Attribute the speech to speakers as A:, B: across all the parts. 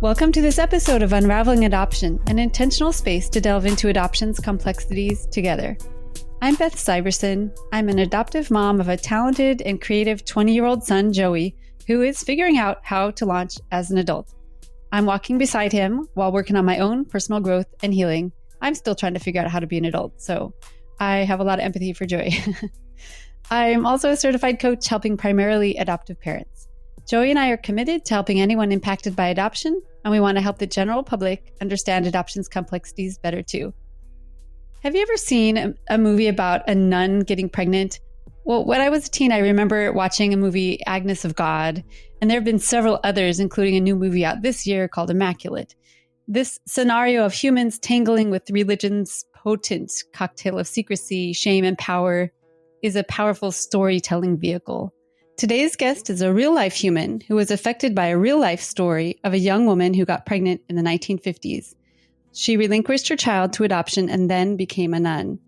A: Welcome to this episode of Unraveling Adoption, an intentional space to delve into adoption's complexities together. I'm Beth Syverson. I'm an adoptive mom of a talented and creative 20-year-old son, Joey, who is figuring out how to launch as an adult. I'm walking beside him while working on my own personal growth and healing. I'm still trying to figure out how to be an adult, so I have a lot of empathy for Joey. I'm also a certified coach helping primarily adoptive parents. Joey and I are committed to helping anyone impacted by adoption, and we want to help the general public understand adoption's complexities better too. Have you ever seen a movie about a nun getting pregnant? Well, when I was a teen, I remember watching a movie, Agnes of God, and there have been several others, including a new movie out this year called Immaculate. This scenario of humans tangling with religion's potent cocktail of secrecy, shame, and power is a powerful storytelling vehicle. Today's guest is a real-life human who was affected by a real-life story of a young woman who got pregnant in the 1950s. She relinquished her child to adoption and then became a nun.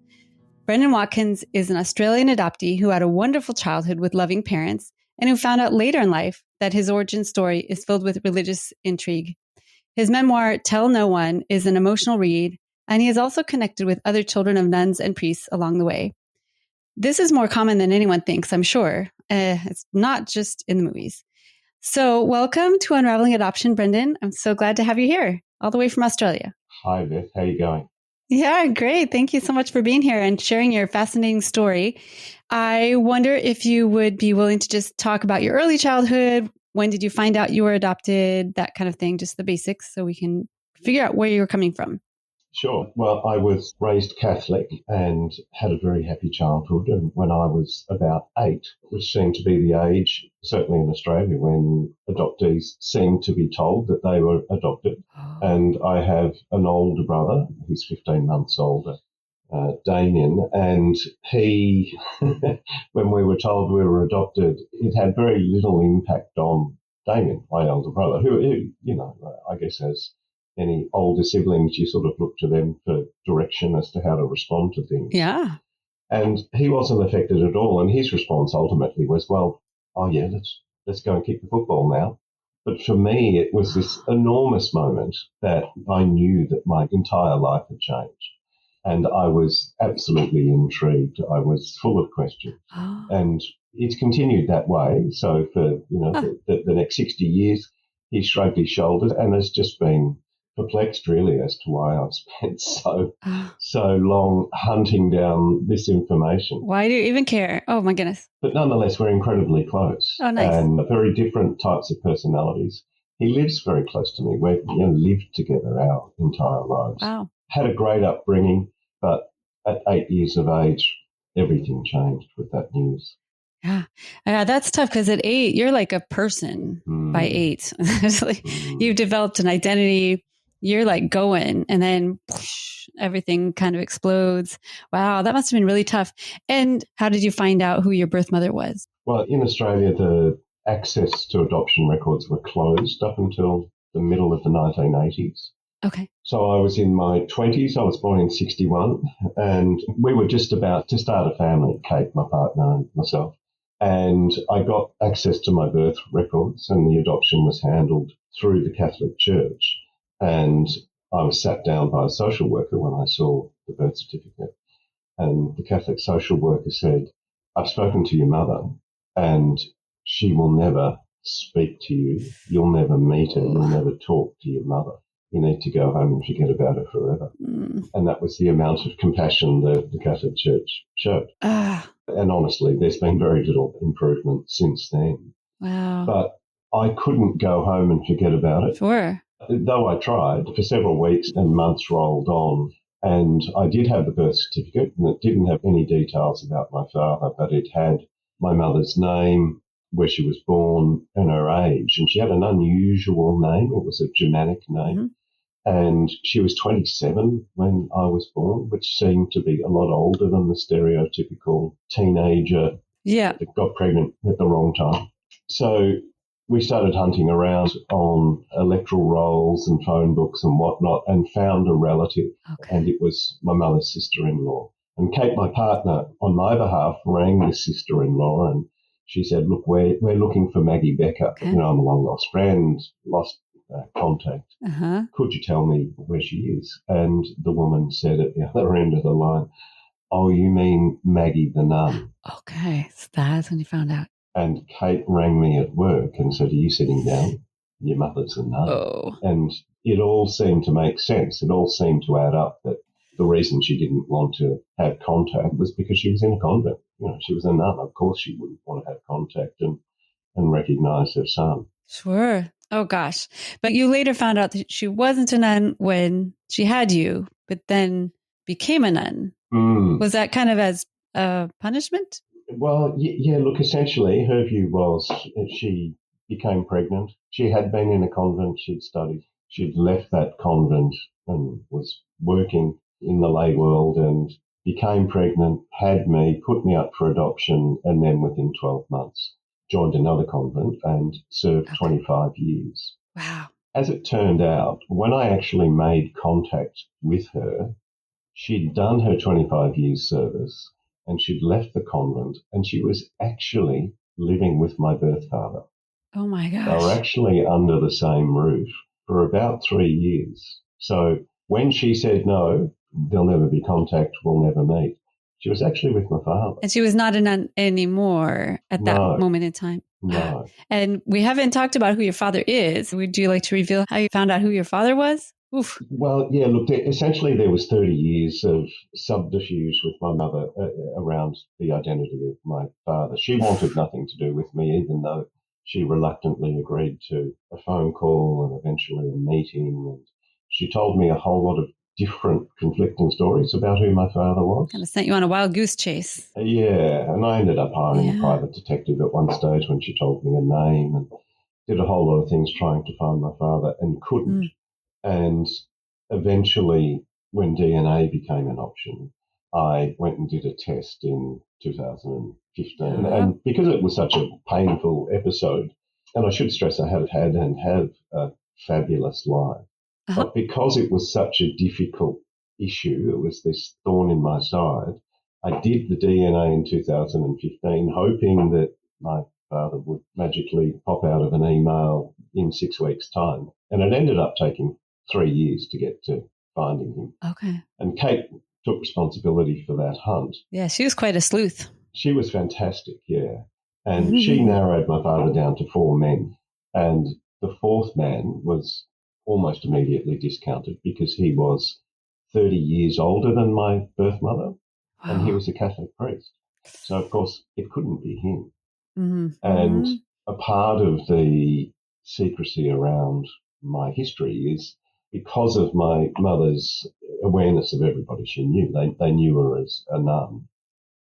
A: Brendan Watkins is an Australian adoptee who had a wonderful childhood with loving parents and who found out later in life that his origin story is filled with religious intrigue. His memoir, Tell No One, is an emotional read, and he is also connected with other children of nuns and priests along the way. This is more common than anyone thinks, I'm sure. It's not just in the movies. So welcome to Unraveling Adoption, Brendan. I'm so glad to have you here, all the way from Australia.
B: Hi, Beth. How are you going?
A: Yeah, great. Thank you so much for being here and sharing your fascinating story. I wonder if you would be willing to just talk about your early childhood. When did you find out you were adopted? That kind of thing, just the basics, so we can figure out where you were coming from.
B: Sure. Well, I was raised Catholic and had a very happy childhood. And when I was about 8, which seemed to be the age, certainly in Australia, when adoptees seemed to be told that they were adopted. And I have an older brother, he's 15 months older, Damien, and he, when we were told we were adopted, it had very little impact on Damien, my older brother, who I guess as any older siblings, you sort of look to them for direction as to how to respond to things.
A: Yeah.
B: And he wasn't affected at all. And his response ultimately was, well, oh yeah, let's go and kick the football now. But for me, it was this enormous moment that I knew that my entire life had changed. And I was absolutely intrigued. I was full of questions.
A: Oh.
B: And it's continued that way. So for, the next 60 years, he shrugged his shoulders and has just been perplexed really as to why I've spent so long hunting down this information.
A: Why do you even care? Oh my goodness.
B: But nonetheless, we're incredibly close.
A: Oh, nice.
B: And very different types of personalities. He lives very close to me. We've lived together our entire lives.
A: Wow.
B: Had a great upbringing, but at 8 years of age, everything changed with that news.
A: Yeah. That's tough because at 8, you're like a person by 8. You've developed an identity. You're like going, and then whoosh, everything kind of explodes. Wow, that must have been really tough. And how did you find out who your birth mother was?
B: Well, in Australia, the access to adoption records were closed up until the middle of the 1980s.
A: Okay.
B: So I was in my 20s. I was born in 61, and we were just about to start a family, Kate, my partner, and myself. And I got access to my birth records, and the adoption was handled through the Catholic Church. And I was sat down by a social worker when I saw the birth certificate. And the Catholic social worker said, I've spoken to your mother and she will never speak to you. You'll never meet her. You'll never talk to your mother. You need to go home and forget about her forever. And that was the amount of compassion the Catholic Church showed. And honestly, there's been very little improvement since then.
A: Wow.
B: But I couldn't go home and forget about it.
A: Sure.
B: Though I tried, for several weeks and months rolled on, and I did have the birth certificate, and it didn't have any details about my father, but it had my mother's name, where she was born, and her age. And she had an unusual name. It was a Germanic name. And she was 27 when I was born, which seemed to be a lot older than the stereotypical teenager that got pregnant at the wrong time. So we started hunting around on electoral rolls and phone books and whatnot and found a relative.
A: Okay.
B: And it was my mother's sister-in-law. And Kate, my partner, on my behalf, rang this sister-in-law and she said, look, we're looking for Maggie Becker.
A: Okay.
B: I'm a long-lost friend, lost contact.
A: Uh-huh.
B: Could you tell me where she is? And the woman said at the other end of the line, oh, you mean Maggie the nun?
A: Okay, so that's when you found out.
B: And Kate rang me at work and said, are you sitting down? Your mother's a nun.
A: Oh.
B: And it all seemed to make sense. It all seemed to add up that the reason she didn't want to have contact was because she was in a convent. You know, she was a nun. Of course she wouldn't want to have contact and recognise her son.
A: Sure. Oh, gosh. But you later found out that she wasn't a nun when she had you, but then became a nun. Was that kind of as a punishment?
B: Well, yeah, look, essentially her view was she became pregnant. She had been in a convent. She'd studied. She'd left that convent and was working in the lay world and became pregnant, had me, put me up for adoption, and then within 12 months joined another convent and served 25 years.
A: Wow.
B: As it turned out, when I actually made contact with her, she'd done her 25 years service and she'd left the convent and she was actually living with my birth father.
A: Oh my gosh.
B: They were actually under the same roof for about 3 years. So when she said, no, there'll never be contact, we'll never meet, she was actually with my father.
A: And she was not a nun anymore at that moment in time.
B: No.
A: And we haven't talked about who your father is. Would you like to reveal how you found out who your father was? Oof.
B: Well, yeah, look, essentially there was 30 years of subterfuge with my mother around the identity of my father. She wanted nothing to do with me, even though she reluctantly agreed to a phone call and eventually a meeting. And she told me a whole lot of different conflicting stories about who my father was.
A: Kind of sent you on a wild goose chase.
B: Yeah, and I ended up hiring a private detective at one stage when she told me a name and did a whole lot of things trying to find my father and couldn't. And eventually, when DNA became an option, I went and did a test in 2015. And because it was such a painful episode, and I should stress I have had and have a fabulous life, but because it was such a difficult issue, it was this thorn in my side, I did the DNA in 2015, hoping that my father would magically pop out of an email in 6 weeks' time. And it ended up taking 3 years to get to finding him.
A: Okay.
B: And Kate took responsibility for that hunt.
A: Yeah, she was quite a sleuth.
B: She was fantastic, yeah. And she narrowed my father down to 4 men. And the 4th man was almost immediately discounted because he was 30 years older than my birth mother. Wow. And he was a Catholic priest. So, of course, it couldn't be him. And a part of the secrecy around my history is because of my mother's awareness of everybody she knew. They knew her as a nun.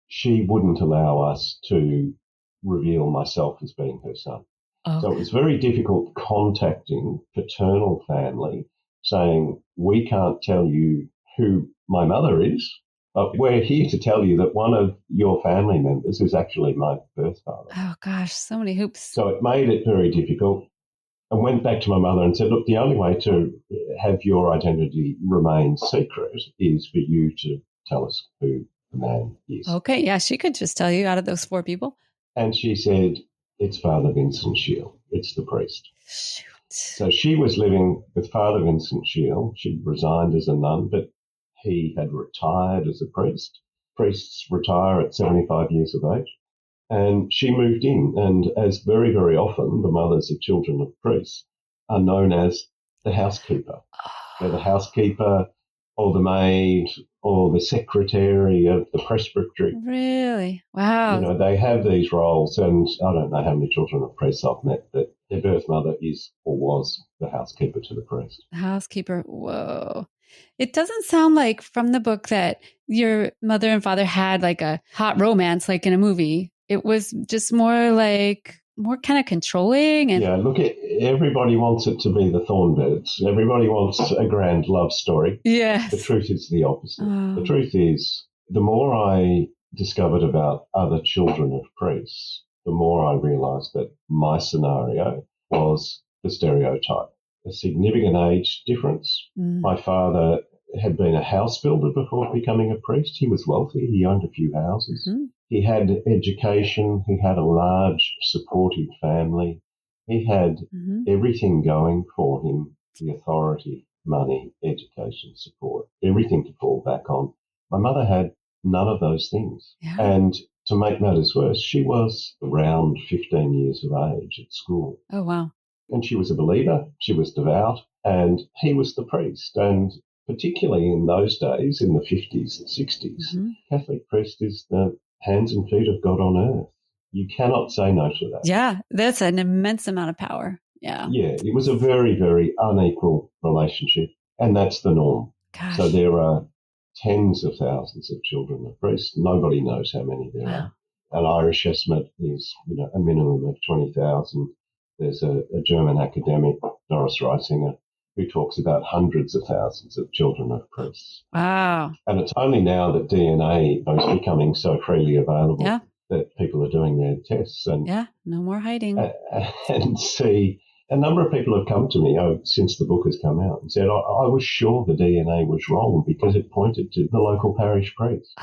B: She wouldn't allow us to reveal myself as being her son. Okay. So it was very difficult contacting paternal family saying, we can't tell you who my mother is, but we're here to tell you that one of your family members is actually my birth father.
A: Oh, gosh, so many hoops.
B: So it made it very difficult. I went back to my mother and said, look, the only way to have your identity remain secret is for you to tell us who the man is.
A: Okay, yeah, she could just tell you out of those 4 people.
B: And she said, it's Father Vincent Shield. It's the priest.
A: Shoot.
B: So she was living with Father Vincent Shield. She'd resigned as a nun, but he had retired as a priest. Priests retire at 75 years of age. And she moved in, and as very, very often the mothers of children of priests are known as the housekeeper. They're the housekeeper or the maid or the secretary of the presbytery.
A: Really? Wow.
B: You know, they have these roles, and I don't know how many children of priests I've met that their birth mother is or was the housekeeper to the priest.
A: Housekeeper. Whoa. It doesn't sound like from the book that your mother and father had like a hot romance like in a movie. It was just more kind of controlling. And
B: yeah, look, everybody wants it to be the Thornbirds. Everybody wants a grand love story.
A: Yes.
B: The truth is the opposite. The truth is, the more I discovered about other children of priests, the more I realised that my scenario was the stereotype. A significant age difference. My father had been a house builder before becoming a priest. He was wealthy. He owned a few houses. He had education. He had a large supportive family. He had
A: Mm-hmm.
B: everything going for him, the authority, money, education, support, everything to fall back on. My mother had none of those things.
A: Yeah.
B: And to make matters worse, she was around 15 years of age at school.
A: Oh, wow.
B: And she was a believer, she was devout, and he was the priest. And particularly in those days, in the 50s and 60s,
A: Mm-hmm.
B: Catholic priest is the hands and feet of God on earth. You cannot say no to that.
A: Yeah, that's an immense amount of power. Yeah.
B: Yeah, it was a very, very unequal relationship, and that's the norm.
A: Gosh.
B: So there are tens of thousands of children of priests. Nobody knows how many there
A: Wow.
B: are. An Irish estimate is, a minimum of 20,000. There's a German academic, Doris Reisinger, who talks about hundreds of thousands of children of priests.
A: Wow.
B: And it's only now that DNA is becoming so freely available
A: Yeah.
B: that people are doing their tests and
A: Yeah, no more hiding.
B: and see. A number of people have come to me since the book has come out and said, I was sure the DNA was wrong because it pointed to the local parish priest.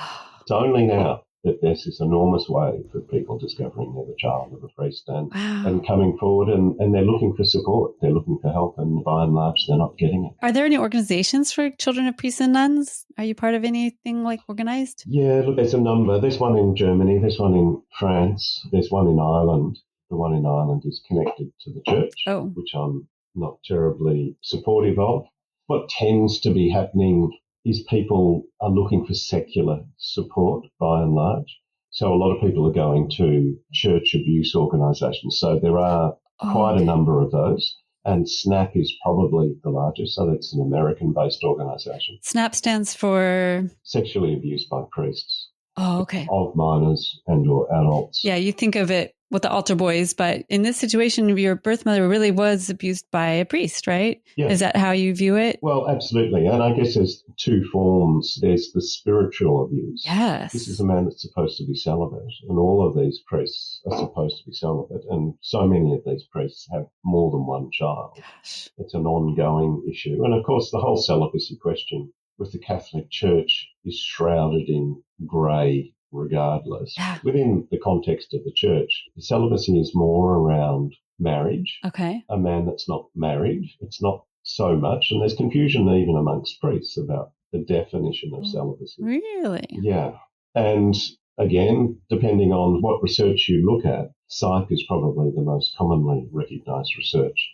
B: It's only now that there's this enormous wave of people discovering they're the child of a priest
A: Wow.
B: and coming forward and they're looking for support. They're looking for help, and by and large, they're not getting it.
A: Are there any organizations for children of priests and nuns? Are you part of anything like organized?
B: Yeah, look, there's a number. There's one in Germany, there's one in France, there's one in Ireland. The one in Ireland is connected to the church, which I'm not terribly supportive of. What tends to be happening is people are looking for secular support by and large. So a lot of people are going to church abuse organisations. So there are quite a number of those. And SNAP is probably the largest. So that's an American-based organisation.
A: SNAP stands for?
B: Sexually abused by priests.
A: Oh, okay.
B: Of minors and or adults.
A: Yeah, you think of it with the altar boys, but in this situation, your birth mother really was abused by a priest, right?
B: Yeah.
A: Is that how you view it?
B: Well, absolutely. And I guess there's two forms. There's the spiritual abuse.
A: Yes.
B: This is a man that's supposed to be celibate, and all of these priests are supposed to be celibate. And so many of these priests have more than one child.
A: Gosh.
B: It's an ongoing issue. And of course, the whole celibacy question with the Catholic Church is shrouded in grey regardless.
A: Yeah.
B: Within the context of the church, celibacy is more around marriage.
A: Okay.
B: A man that's not married, it's not so much. And there's confusion even amongst priests about the definition of celibacy.
A: Really?
B: Yeah. And again, depending on what research you look at, psych is probably the most commonly recognised research.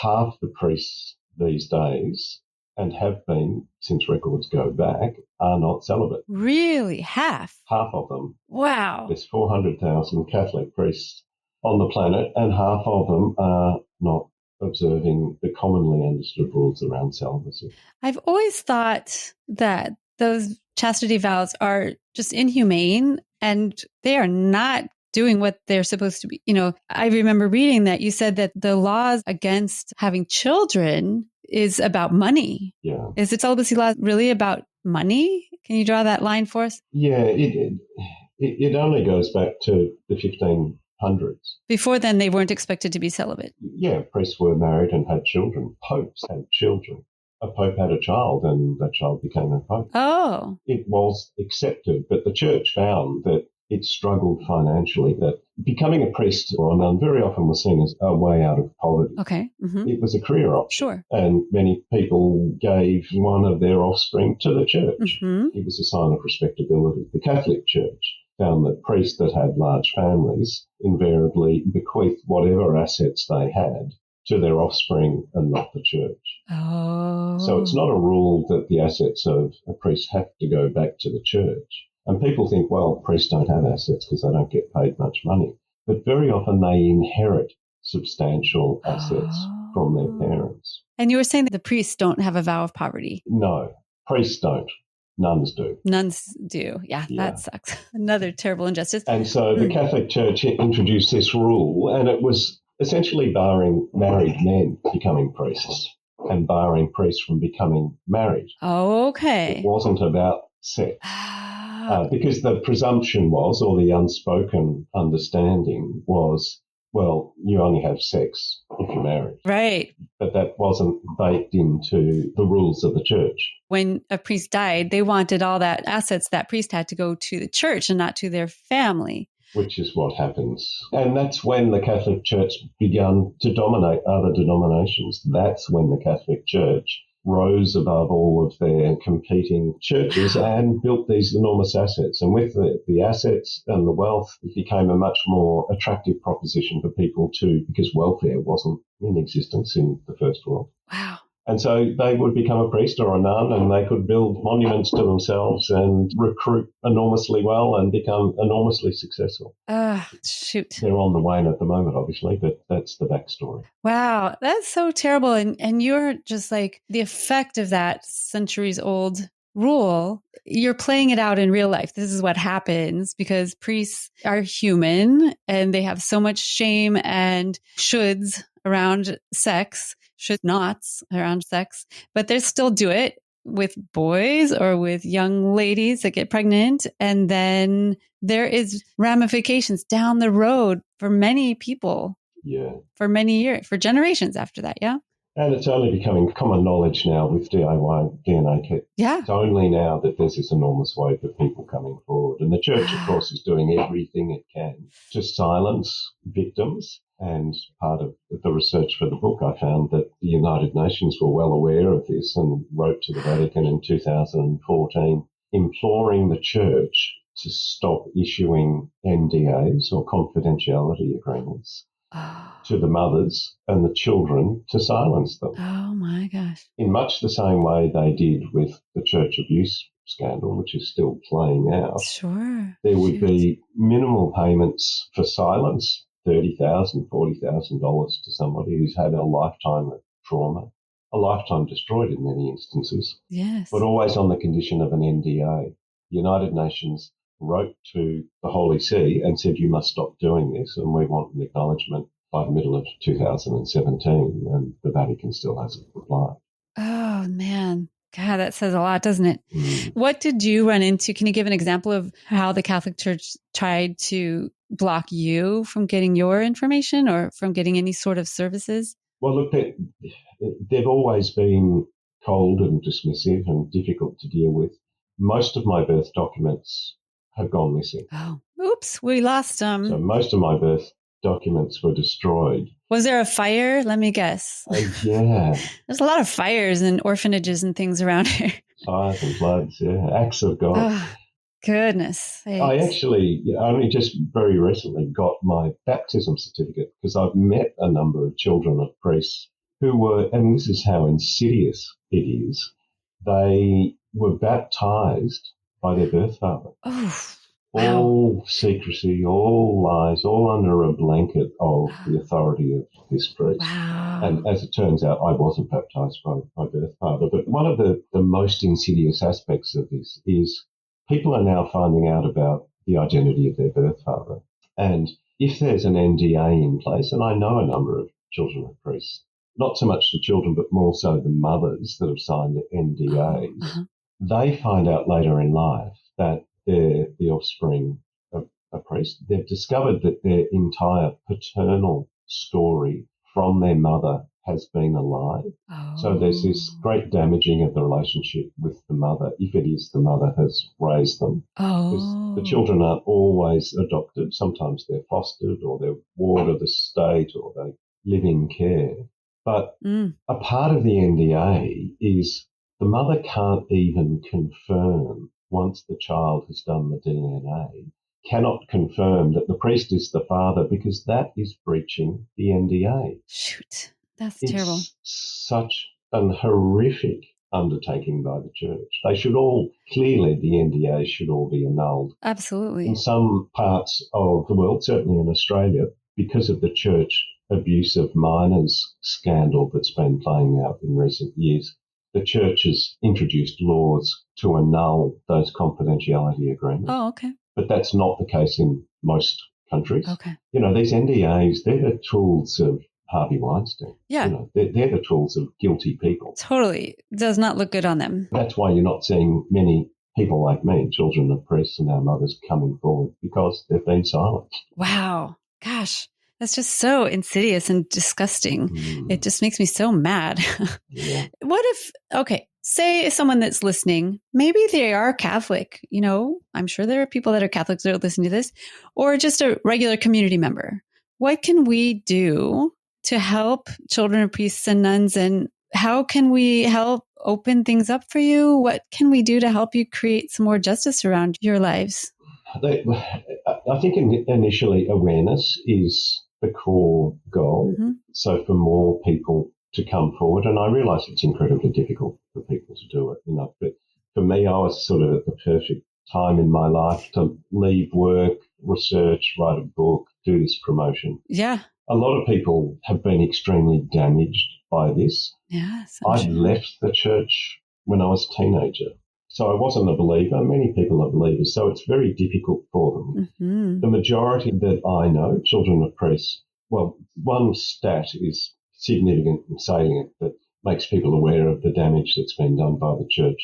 B: Half the priests these days, and have been since records go back, are not celibate.
A: Really? Half?
B: Half of them.
A: Wow.
B: There's 400,000 Catholic priests on the planet, and half of them are not observing the commonly understood rules around celibacy. I've
A: always thought that those chastity vows are just inhumane, and they are not doing what they're supposed to be. I remember reading that you said that the laws against having children is about money.
B: Yeah.
A: Is the celibacy law really about money? Can you draw that line for us?
B: Yeah, it only goes back to the 1500s.
A: Before then, they weren't expected to be celibate.
B: Yeah, priests were married and had children. Popes had children. A pope had a child and that child became a pope.
A: Oh.
B: It was accepted, but the church found that it struggled financially, that becoming a priest or a nun very often was seen as a way out of poverty.
A: Okay. Mm-hmm.
B: It was a career option.
A: Sure.
B: And many people gave one of their offspring to the church.
A: Mm-hmm.
B: It was a sign of respectability. The Catholic Church found that priests that had large families invariably bequeathed whatever assets they had to their offspring and not the church.
A: Oh.
B: So it's not a rule that the assets of a priest have to go back to the church. And people think, well, priests don't have assets because they don't get paid much money. But very often they inherit substantial assets from their parents.
A: And you were saying that the priests don't have a vow of poverty.
B: No, priests don't. Nuns do.
A: Nuns do. Yeah, that sucks. Another terrible injustice.
B: And so the Catholic Church introduced this rule, and it was essentially barring married men becoming priests and barring priests from becoming married.
A: Oh, okay.
B: It wasn't about sex. Because the presumption was, or the unspoken understanding was, well, you only have sex if you're married.
A: Right.
B: But that wasn't baked into the rules of the church.
A: When a priest died, they wanted all that assets that priest had to go to the church and not to their family.
B: which is what happens. And that's when the Catholic Church began to dominate other denominations. That's when the Catholic Church rose above all of their competing churches and built these enormous assets. And with the assets and the wealth, it became a much more attractive proposition for people too, because welfare wasn't in existence in the First World.
A: Wow.
B: And so they would become a priest or a nun, and they could build monuments to themselves and recruit enormously well and become enormously successful.
A: Shoot.
B: They're on the wane at the moment, obviously, but that's the backstory.
A: Wow, that's so terrible. And you're just like the effect of that centuries old rule. You're playing it out in real life. This is what happens because priests are human and they have so much shame and shoulds around sex, should nots around sex, but they still do it with boys or with young ladies that get pregnant. And then there is ramifications down the road for many people.
B: Yeah.
A: For many years, for generations after that. Yeah.
B: And it's only becoming common knowledge now with DIY DNA kits.
A: Yeah.
B: It's only now that there's this enormous wave of people coming forward. And the church, of course, is doing everything it can to silence victims. And part of the research for the book, I found that the United Nations were well aware of this and wrote to the Vatican in 2014, imploring the church to stop issuing NDAs or confidentiality agreements to the mothers and the children to silence them.
A: Oh, my gosh.
B: In much the same way they did with the church abuse scandal, which is still playing out.
A: Sure.
B: There would be minimal payments for silence, $30,000, $40,000 to somebody who's had a lifetime of trauma, a lifetime destroyed in many instances.
A: Yes.
B: But always on the condition of an NDA. The United Nations wrote to the Holy See and said, you must stop doing this, and we want an acknowledgement by the middle of 2017, and the Vatican still hasn't replied.
A: Oh, man. God, that says a lot, doesn't it? What did you run into? Can you give an example of how the Catholic Church tried to block you from getting your information or from getting any sort of services?
B: Well, look, they've always been cold and dismissive and difficult to deal with. Most of my birth documents have gone missing.
A: Oh, oops, we lost them.
B: So most of my birth documents were destroyed.
A: Was there a fire? Let me guess.
B: Yeah.
A: There's a lot of fires and orphanages and things around here.
B: Fires and floods, yeah. Acts of God.
A: Oh, goodness. Thanks.
B: I actually only just very recently got my baptism certificate because I've met a number of children of priests who were, and this is how insidious it is, they were baptized by their birth father.
A: Oh.
B: All secrecy, all lies, all under a blanket of the authority of this priest.
A: Wow.
B: And as it turns out, I wasn't baptized by my birth father. But one of the most insidious aspects of this is people are now finding out about the identity of their birth father. And if there's an NDA in place, and I know a number of children of priests, not so much the children, but more so the mothers that have signed NDAs, they find out later in life that they're the offspring of a priest. They've discovered that their entire paternal story from their mother has been a lie.
A: Oh.
B: So there's this great damaging of the relationship with the mother, if it is the mother has raised them.
A: Oh.
B: The children aren't always adopted. Sometimes they're fostered or they're ward of the state or they live in care. But a part of the NDA is the mother can't even confirm once the child has done the DNA, cannot confirm that the priest is the father because that is breaching the NDA.
A: Shoot, that's terrible.
B: It's such an horrific undertaking by the church. They should all, clearly the NDAs should all be annulled.
A: Absolutely.
B: In some parts of the world, certainly in Australia, because of the church abuse of minors scandal that's been playing out in recent years, the church has introduced laws to annul those confidentiality agreements.
A: Oh, okay.
B: But that's not the case in most countries.
A: Okay.
B: You know, these NDAs, they're the tools of Harvey Weinstein.
A: Yeah.
B: You know, they're the tools of guilty people.
A: Totally. Does not look good on them.
B: That's why you're not seeing many people like me, children of priests and our mothers, coming forward because they've been silenced.
A: Wow. Gosh. That's just so insidious and disgusting. It just makes me so mad.
B: Yeah.
A: What if, okay, say someone that's listening, maybe they are Catholic, I'm sure there are people that are Catholics that are listening to this, or just a regular community member. What can we do to help children of priests and nuns, and how can we help open things up for you? What can we do to help you create some more justice around your lives?
B: I think initially awareness is the core goal. Mm-hmm. So for more people to come forward, and I realise it's incredibly difficult for people to do it, but for me, I was sort of at the perfect time in my life to leave work, research, write a book, do this promotion.
A: Yeah.
B: A lot of people have been extremely damaged by this.
A: Yes.
B: I left the church when I was a teenager. So I wasn't a believer. Many people are believers, so it's very difficult for them. Mm-hmm. The majority that I know, children of priests, well, one stat is significant and salient that makes people aware of the damage that's been done by the church.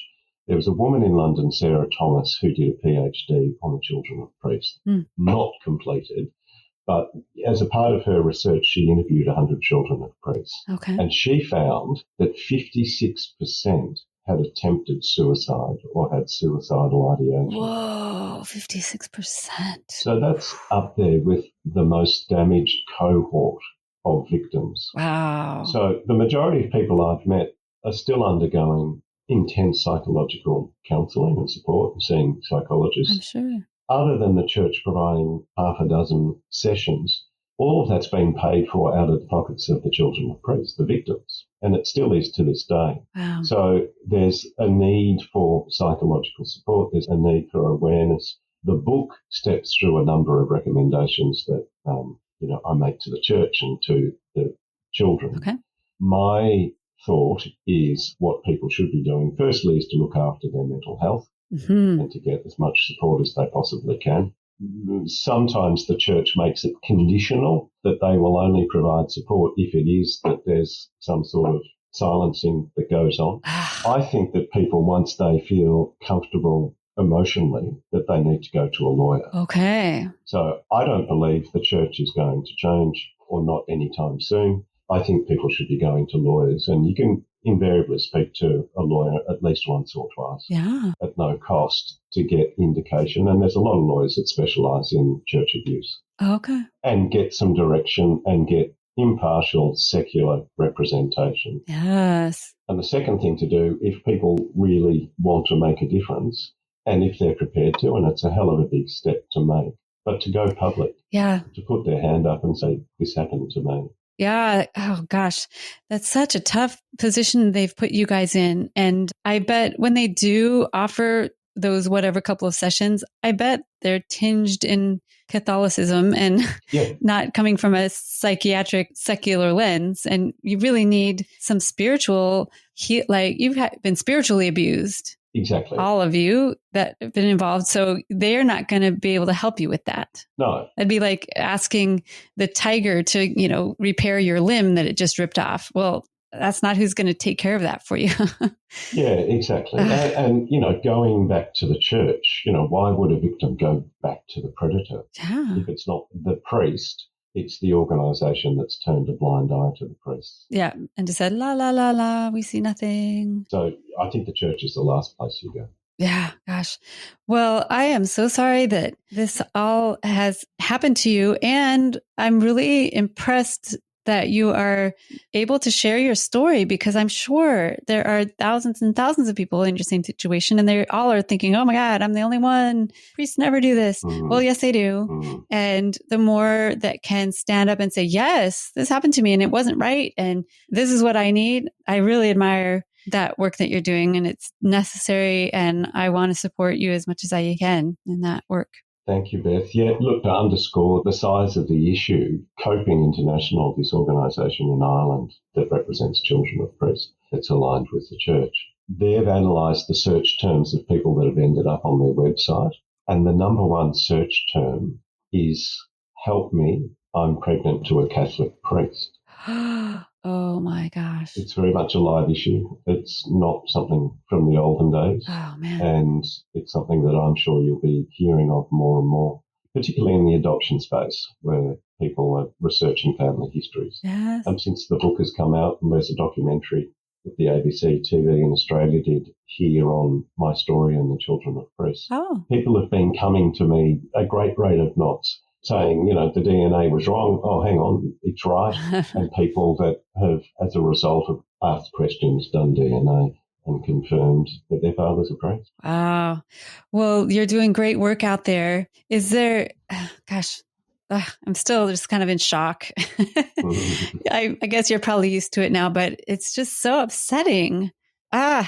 B: There was a woman in London, Sarah Thomas, who did a PhD on the children of priests, not completed, but as a part of her research, she interviewed 100 children of priests.
A: Okay.
B: And she found that 56% had attempted suicide or had suicidal ideation.
A: Whoa, 56%.
B: So that's up there with the most damaged cohort of victims.
A: Wow.
B: So the majority of people I've met are still undergoing intense psychological counselling and support and seeing psychologists.
A: I'm sure.
B: Other than the church providing half a dozen sessions, all of that's been paid for out of the pockets of the children of priests, the victims, and it still is to this day.
A: Wow.
B: So there's a need for psychological support. There's a need for awareness. The book steps through a number of recommendations that I make to the church and to the children.
A: Okay.
B: My thought is what people should be doing, firstly, is to look after their mental health and to get as much support as they possibly can. Sometimes the church makes it conditional that they will only provide support if it is that there's some sort of silencing that goes on. I think that people, once they feel comfortable emotionally, that they need to go to a lawyer.
A: Okay.
B: So I don't believe the church is going to change, or not anytime soon. I think people should be going to lawyers, and you can invariably speak to a lawyer at least once or twice at no cost to get indication. And there's a lot of lawyers that specialise in church abuse.
A: Okay.
B: And get some direction and get impartial secular representation.
A: Yes.
B: And the second thing to do, if people really want to make a difference, and if they're prepared to, and it's a hell of a big step to make, but to go public.
A: Yeah.
B: To put their hand up and say, this happened to me.
A: Yeah. Oh, gosh. That's such a tough position they've put you guys in. And I bet when they do offer those whatever couple of sessions, I bet they're tinged in Catholicism and not coming from a psychiatric secular lens. And you really need some spiritual, like you've been spiritually abused.
B: Exactly.
A: All of you that have been involved. So they're not going to be able to help you with that.
B: No.
A: It'd be like asking the tiger to, repair your limb that it just ripped off. Well, that's not who's going to take care of that for you.
B: Yeah, exactly. And, going back to the church, why would a victim go back to the predator?
A: Yeah.
B: If it's not the priest, it's the organisation that's turned a blind eye to the priests.
A: Yeah. And just said, la, la, la, la, we see nothing.
B: So I think the church is the last place you go.
A: Yeah, gosh. Well, I am so sorry that this all has happened to you. And I'm really impressed that you are able to share your story, because I'm sure there are thousands and thousands of people in your same situation, and they all are thinking, oh my God, I'm the only one. Priests never do this. Well, yes, they do. And the more that can stand up and say, yes, this happened to me and it wasn't right, and this is what I need. I really admire that work that you're doing, and it's necessary. And I want to support you as much as I can in that work.
B: Thank you, Beth. Yeah, look, to underscore the size of the issue, Coping International, this organisation in Ireland that represents children of priests, that's aligned with the church, they've analysed the search terms of people that have ended up on their website, and the number one search term is, help me, I'm pregnant to a Catholic priest.
A: Oh my gosh.
B: It's very much a live issue. It's not something from the olden days.
A: Oh man.
B: And it's something that I'm sure you'll be hearing of more and more, particularly in the adoption space where people are researching family histories.
A: Yes.
B: And since the book has come out and there's a documentary that the ABC TV in Australia did here on my story and the children of press.
A: Oh.
B: People have been coming to me a great rate of knots saying, the DNA was wrong. Oh, hang on, it's right. And people that have, as a result of asked questions, done DNA and confirmed that their fathers are priests.
A: Wow. Well, you're doing great work out there. Is there, I'm still just kind of in shock. I guess you're probably used to it now, but it's just so upsetting.
B: Yeah.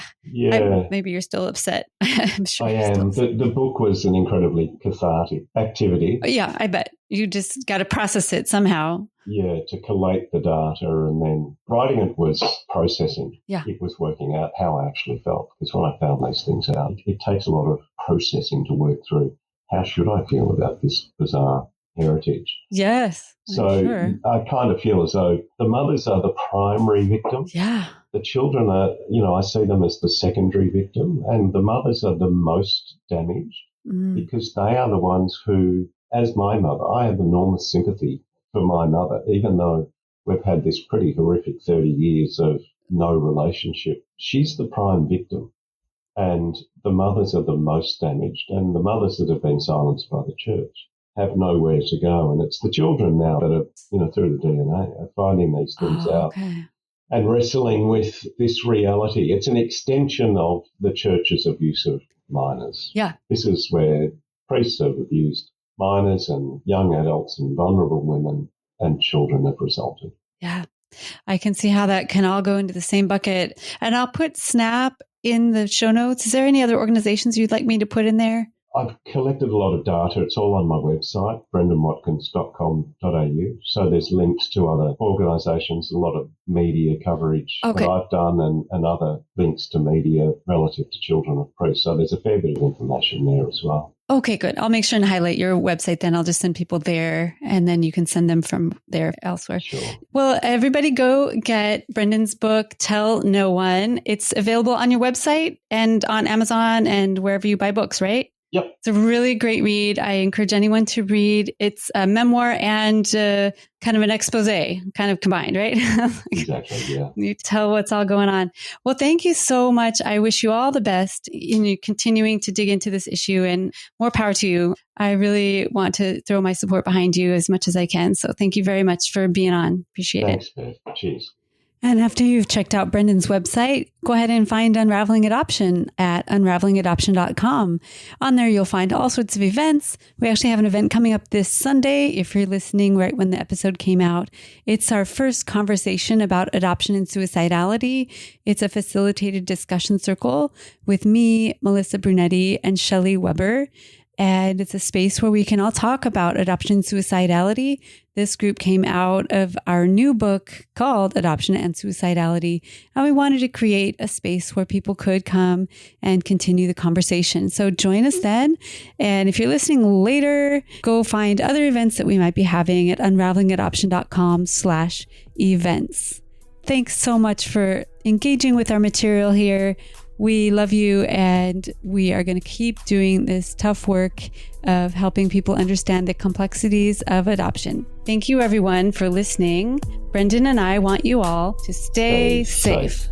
A: Maybe you're still upset. I'm sure
B: I am. The book was an incredibly cathartic activity.
A: Yeah, I bet. You just got to process it somehow.
B: Yeah, to collate the data, and then writing it was processing.
A: Yeah.
B: It was working out how I actually felt. Because when I found these things out, it takes a lot of processing to work through. How should I feel about this bizarre heritage?
A: Yes.
B: So
A: sure.
B: I kind of feel as though the mothers are the primary victim.
A: Yeah.
B: The children are, I see them as the secondary victim, and the mothers are the most damaged because they are the ones who, as my mother, I have enormous sympathy for my mother, even though we've had this pretty horrific 30 years of no relationship. She's the prime victim, and the mothers are the most damaged, and the mothers that have been silenced by the church have nowhere to go. And it's the children now that are, through the DNA, are finding these things out.
A: Okay.
B: And wrestling with this reality. It's an extension of the church's abuse of minors.
A: Yeah.
B: This is where priests have abused minors and young adults and vulnerable women, and children have resulted.
A: Yeah. I can see how that can all go into the same bucket. And I'll put SNAP in the show notes. Is there any other organizations you'd like me to put in there?
B: I've collected a lot of data. It's all on my website, brendanwatkins.com.au. So there's links to other organisations, a lot of media coverage that I've done, and other links to media relative to children of priests. So there's a fair bit of information there as well.
A: Okay, good. I'll make sure and highlight your website then. I'll just send people there, and then you can send them from there elsewhere.
B: Sure.
A: Well, everybody go get Brendan's book, Tell No One. It's available on your website and on Amazon and wherever you buy books, right?
B: Yep.
A: It's a really great read. I encourage anyone to read. It's a memoir and kind of an expose, kind of combined, right?
B: Exactly, yeah.
A: You tell what's all going on. Well, thank you so much. I wish you all the best in continuing to dig into this issue, and more power to you. I really want to throw my support behind you as much as I can. So thank you very much for being on. Appreciate it.
B: Thanks, Beth. Cheers.
A: And after you've checked out Brendan's website, go ahead and find Unraveling Adoption at unravelingadoption.com. On there, you'll find all sorts of events. We actually have an event coming up this Sunday, if you're listening right when the episode came out. It's our first conversation about adoption and suicidality. It's a facilitated discussion circle with me, Melissa Brunetti, and Shelley Weber. And it's a space where we can all talk about adoption and suicidality. This group came out of our new book called Adoption and Suicidality. And we wanted to create a space where people could come and continue the conversation. So join us then. And if you're listening later, go find other events that we might be having at unravelingadoption.com/events. Thanks so much for engaging with our material here. We love you, and we are going to keep doing this tough work of helping people understand the complexities of adoption. Thank you, everyone, for listening. Brendan and I want you all to stay safe.